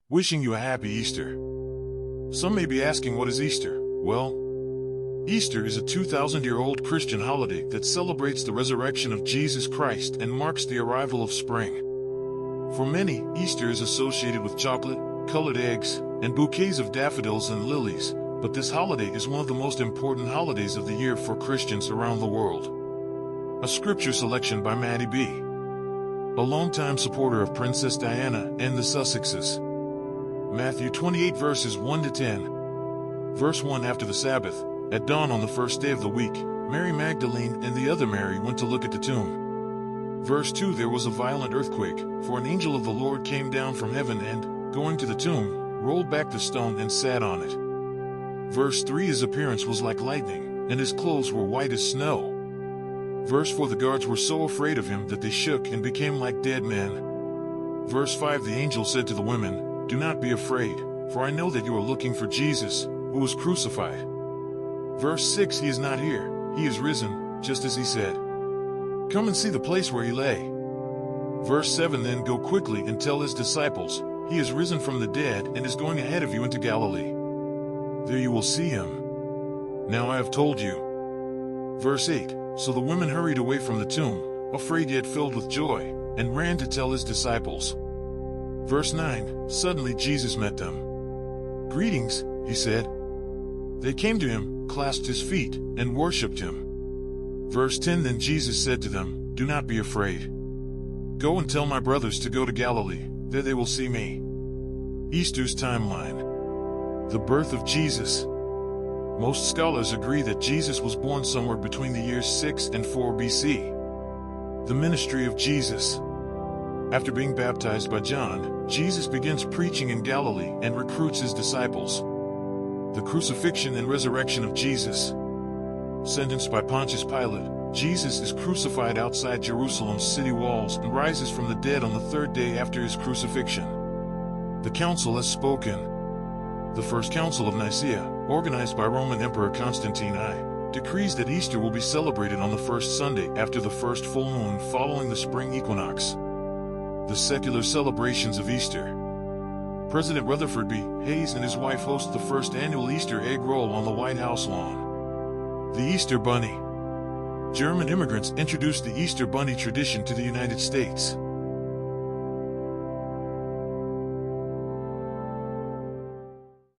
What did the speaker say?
Wishing you a happy Easter. Some may be asking, what is Easter? Well, Easter is a 2,000-year-old Christian holiday that celebrates the resurrection of Jesus Christ and marks the arrival of spring. For many, Easter is associated with chocolate, colored eggs, and bouquets of daffodils and lilies, but this holiday is one of the most important holidays of the year for Christians around the world. A scripture selection by Maddie B., a longtime supporter of Princess Diana and the Sussexes. Matthew 28 verses 1 to 10. Verse 1 After the Sabbath, at dawn on the first day of the week, Mary Magdalene and the other Mary went to look at the tomb. Verse 2 There was a violent earthquake, for an angel of the Lord came down from heaven and, going to the tomb, rolled back the stone and sat on it. Verse 3 His appearance was like lightning, and his clothes were white as snow. Verse 4 The guards were so afraid of him that they shook and became like dead men. Verse 5 The angel said to the women, Do not be afraid, for I know that you are looking for Jesus, who was crucified. Verse 6 He is not here, he is risen, just as he said. Come and see the place where he lay. Verse 7 Then go quickly and tell his disciples, He is risen from the dead and is going ahead of you into Galilee. There you will see him. Now I have told you. Verse 8 So the women hurried away from the tomb, afraid yet filled with joy, and ran to tell his disciples. Verse 9 Suddenly Jesus met them. Greetings, he said. They came to him, clasped his feet, and worshipped him. Verse 10 Then Jesus said to them, Do not be afraid. Go and tell my brothers to go to Galilee, there they will see me. Easter's timeline. The birth of Jesus. Most scholars agree that Jesus was born somewhere between the years 6 and 4 BC. The ministry of Jesus. After being baptized by John, Jesus begins preaching in Galilee and recruits his disciples. The crucifixion and resurrection of Jesus. Sentenced by Pontius Pilate, Jesus is crucified outside Jerusalem's city walls and rises from the dead on the third day after his crucifixion. The council has spoken. The First Council of Nicaea, organized by Roman Emperor Constantine I, decrees that Easter will be celebrated on the first Sunday after the first full moon following the spring equinox. The secular celebrations of Easter. President Rutherford B. Hayes and his wife host the first annual Easter egg roll on the White House lawn. The Easter Bunny. German immigrants introduced the Easter Bunny tradition to the United States.